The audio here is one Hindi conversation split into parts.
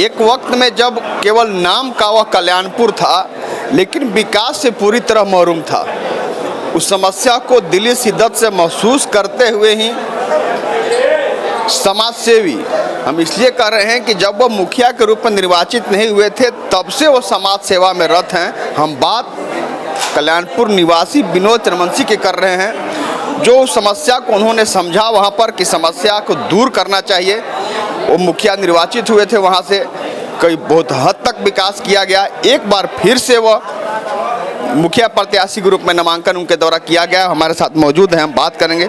एक वक्त में जब केवल नाम का वह कल्याणपुर था, लेकिन विकास से पूरी तरह महरूम था। उस समस्या को दिली शिद्दत से महसूस करते हुए ही समाज सेवी, हम इसलिए कह रहे हैं कि जब वह मुखिया के रूप में निर्वाचित नहीं हुए थे तब से वो समाज सेवा में रत हैं। हम बात कल्याणपुर निवासी विनोद चरमंशी के कर रहे हैं, जो उस समस्या को उन्होंने समझा वहाँ पर कि समस्या को दूर करना चाहिए। वो मुखिया निर्वाचित हुए थे, वहाँ से कई बहुत हद तक विकास किया गया। एक बार फिर से वह मुखिया प्रत्याशी के रूप में नामांकन उनके द्वारा किया गया। हमारे साथ मौजूद हैं, हम बात करेंगे।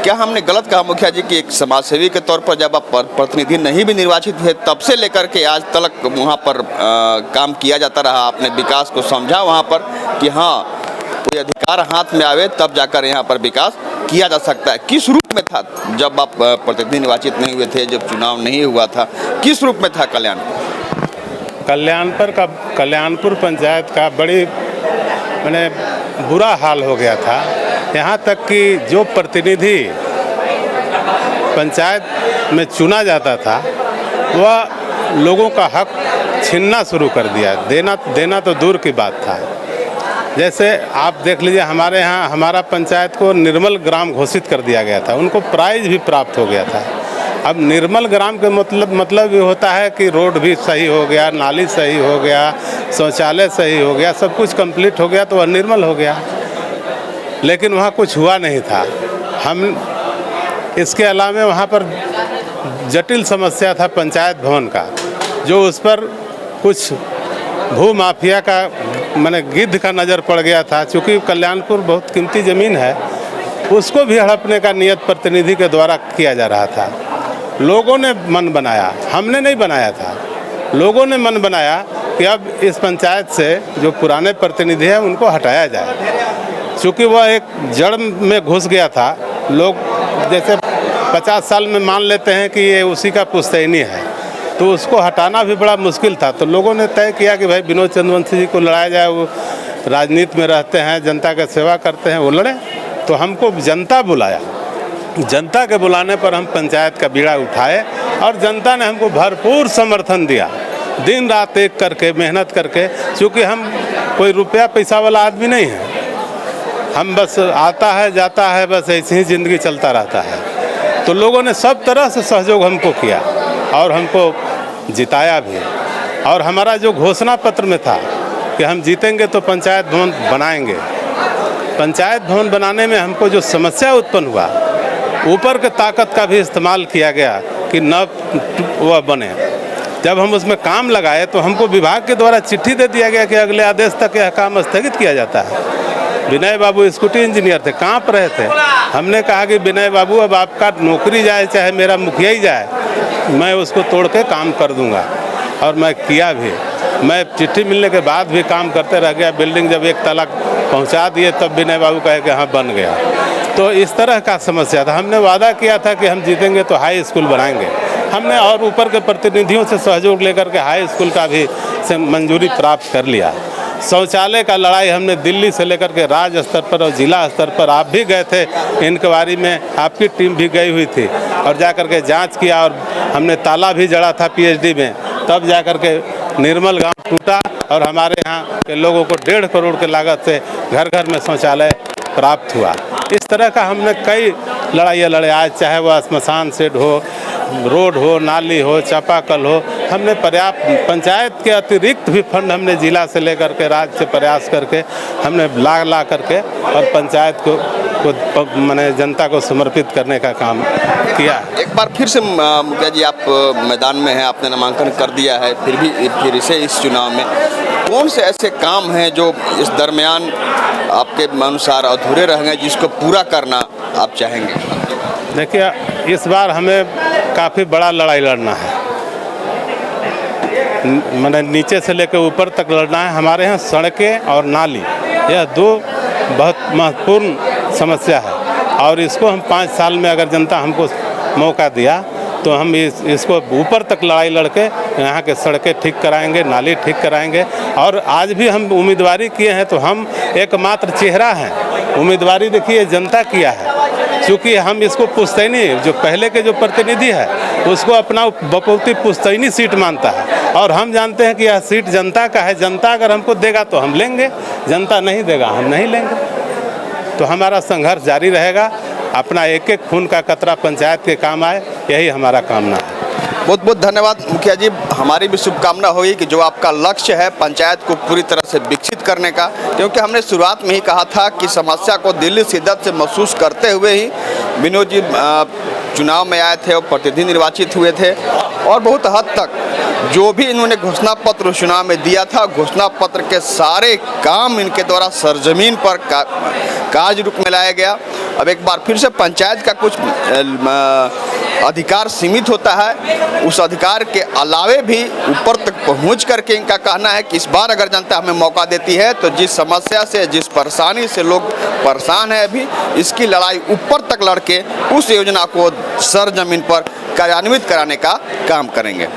क्या हमने गलत कहा मुखिया जी कि एक समाजसेवी के तौर पर जब आप प्रतिनिधि नहीं भी निर्वाचित हुए तब से लेकर के आज तक वहाँ पर काम किया जाता रहा, आपने विकास को समझा वहाँ पर कि हाँ कोई अधिकार हाथ में आवे तब जाकर यहाँ पर विकास किया जा सकता है। किस रूप में था जब आप प्रतिनिधि निर्वाचित नहीं हुए थे, जब चुनाव नहीं हुआ था, किस रूप में था कल्याणपुर पंचायत का बड़ी मैंने बुरा हाल हो गया था। यहाँ तक कि जो प्रतिनिधि पंचायत में चुना जाता था वह लोगों का हक छीनना शुरू कर दिया। देना तो दूर की बात था। जैसे आप देख लीजिए, हमारे यहाँ हमारा पंचायत को निर्मल ग्राम घोषित कर दिया गया था, उनको प्राइज भी प्राप्त हो गया था। अब निर्मल ग्राम के मतलब ये होता है कि रोड भी सही हो गया, नाली सही हो गया, शौचालय सही हो गया, सब कुछ कंप्लीट हो गया तो वह निर्मल हो गया। लेकिन वहाँ कुछ हुआ नहीं था। हम इसके अलावा वहाँ पर जटिल समस्या था पंचायत भवन का, जो उस पर कुछ भू माफिया का माने गिद्ध का नज़र पड़ गया था। चूँकि कल्याणपुर बहुत कीमती ज़मीन है, उसको भी हड़पने का नियत प्रतिनिधि के द्वारा किया जा रहा था। लोगों ने मन बनाया, हमने नहीं बनाया था, लोगों ने मन बनाया कि अब इस पंचायत से जो पुराने प्रतिनिधि हैं उनको हटाया जाए। चूँकि वह एक जड़ में घुस गया था। लोग जैसे 50 साल में मान लेते हैं कि ये उसी का पुश्तैनी है, तो उसको हटाना भी बड़ा मुश्किल था। तो लोगों ने तय किया कि भाई विनोद चंद्रवंशी जी को लड़ाया जाए। वो राजनीति में रहते हैं, जनता की सेवा करते हैं, वो लड़े। तो हमको जनता बुलाया, जनता के बुलाने पर हम पंचायत का बीड़ा उठाए और जनता ने हमको भरपूर समर्थन दिया, दिन रात एक करके मेहनत करके। चूँकि हम कोई रुपया पैसा वाला आदमी नहीं है, हम बस आता है जाता है, बस ऐसे ही ज़िंदगी चलता रहता है। तो लोगों ने सब तरह से सहयोग हमको किया और हमको जिताया भी। और हमारा जो घोषणा पत्र में था कि हम जीतेंगे तो पंचायत भवन बनाएंगे, पंचायत भवन बनाने में हमको जो समस्या उत्पन्न हुआ, ऊपर के ताकत का भी इस्तेमाल किया गया कि न वह बने। जब हम उसमें काम लगाए तो हमको विभाग के द्वारा चिट्ठी दे दिया गया कि अगले आदेश तक यह काम स्थगित किया जाता है। विनय बाबू स्कूटी इंजीनियर थे, काँप रहे थे। हमने कहा कि विनय बाबू अब आपका नौकरी जाए चाहे मेरा मुखिया ही जाए, मैं उसको तोड़ के काम कर दूंगा। और मैं किया भी। मैं चिट्ठी मिलने के बाद भी काम करते रह गया। बिल्डिंग जब एक तला पहुंचा दिए तब विनय बाबू कहे कि हाँ बन गया। तो इस तरह का समस्या था। हमने वादा किया था कि हम जीतेंगे तो हाई स्कूल बनाएंगे। हमने और ऊपर के प्रतिनिधियों से सहयोग लेकर के हाई स्कूल का भी से मंजूरी प्राप्त कर लिया। शौचालय का लड़ाई हमने दिल्ली से लेकर के राज्य स्तर पर और जिला स्तर पर, आप भी गए थे इंक्वायरी में, आपकी टीम भी गई हुई थी और जाकर के जांच किया। और हमने ताला भी जड़ा था पीएचडी में, तब जाकर के निर्मल गांव टूटा और हमारे यहाँ के लोगों को 1.5 करोड़ के लागत से घर घर में शौचालय प्राप्त हुआ। इस तरह का हमने कई लड़ाइयाँ लड़े। आज चाहे वह श्मशान सेट हो, रोड हो, नाली हो, चापाकल हो, हमने पर्याप्त पंचायत के अतिरिक्त भी फंड हमने जिला से लेकर के राज्य से प्रयास करके हमने ला करके और पंचायत को मैंने जनता को समर्पित करने का काम किया। एक बार फिर से मुखिया जी आप मैदान में हैं, आपने नामांकन कर दिया है, फिर से इस चुनाव में कौन से ऐसे काम हैं जो इस दरमियान आपके अनुसार अधूरे रह गए, जिसको पूरा करना आप चाहेंगे? देखिए, इस बार हमें काफ़ी बड़ा लड़ाई लड़ना है। मैंने नीचे से लेकर ऊपर तक लड़ना है। हमारे यहाँ सड़कें और नाली, यह 2 बहुत महत्वपूर्ण समस्या है और इसको हम 5 साल में अगर जनता हमको मौका दिया तो हम इसको ऊपर तक लड़ाई लड़के यहाँ के सड़कें ठीक कराएंगे, नाली ठीक कराएंगे। और आज भी हम उम्मीदवारी किए हैं तो हम एकमात्र चेहरा हैं। उम्मीदवारी देखिए जनता किया है, क्योंकि हम इसको पुश्तैनी, जो पहले के जो प्रतिनिधि है उसको अपना बपौती पुश्तैनी सीट मानता है। और हम जानते हैं कि यह सीट जनता का है। जनता अगर हमको देगा तो हम लेंगे, जनता नहीं देगा हम नहीं लेंगे। तो हमारा संघर्ष जारी रहेगा। अपना एक एक खून का कतरा पंचायत के काम आए, यही हमारा कामना है। बहुत बहुत धन्यवाद मुखिया जी। हमारी भी शुभकामना होगी कि जो आपका लक्ष्य है पंचायत को पूरी तरह से विकसित करने का, क्योंकि हमने शुरुआत में ही कहा था कि समस्या को दिल्ली शिद्दत से महसूस करते हुए ही विनोद जी चुनाव में आए थे और प्रतिनिधि निर्वाचित हुए थे। और बहुत हद तक जो भी इन्होंने घोषणा पत्र चुनाव में दिया था, घोषणा पत्र के सारे काम इनके द्वारा सरजमीन पर कार्य रूप में लाया गया। अब एक बार फिर से पंचायत का कुछ अधिकार सीमित होता है, उस अधिकार के अलावे भी ऊपर तक पहुंच करके इनका कहना है कि इस बार अगर जनता हमें मौका देती है तो जिस समस्या से, जिस परेशानी से लोग परेशान हैं अभी, इसकी लड़ाई ऊपर तक लड़के उस योजना को सरजमीन पर कार्यान्वित कराने का काम करेंगे।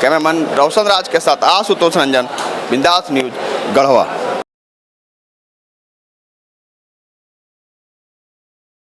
कैमरामैन रोशन राज के साथ आशुतोष रंजन, बिंदास न्यूज, गढ़वा।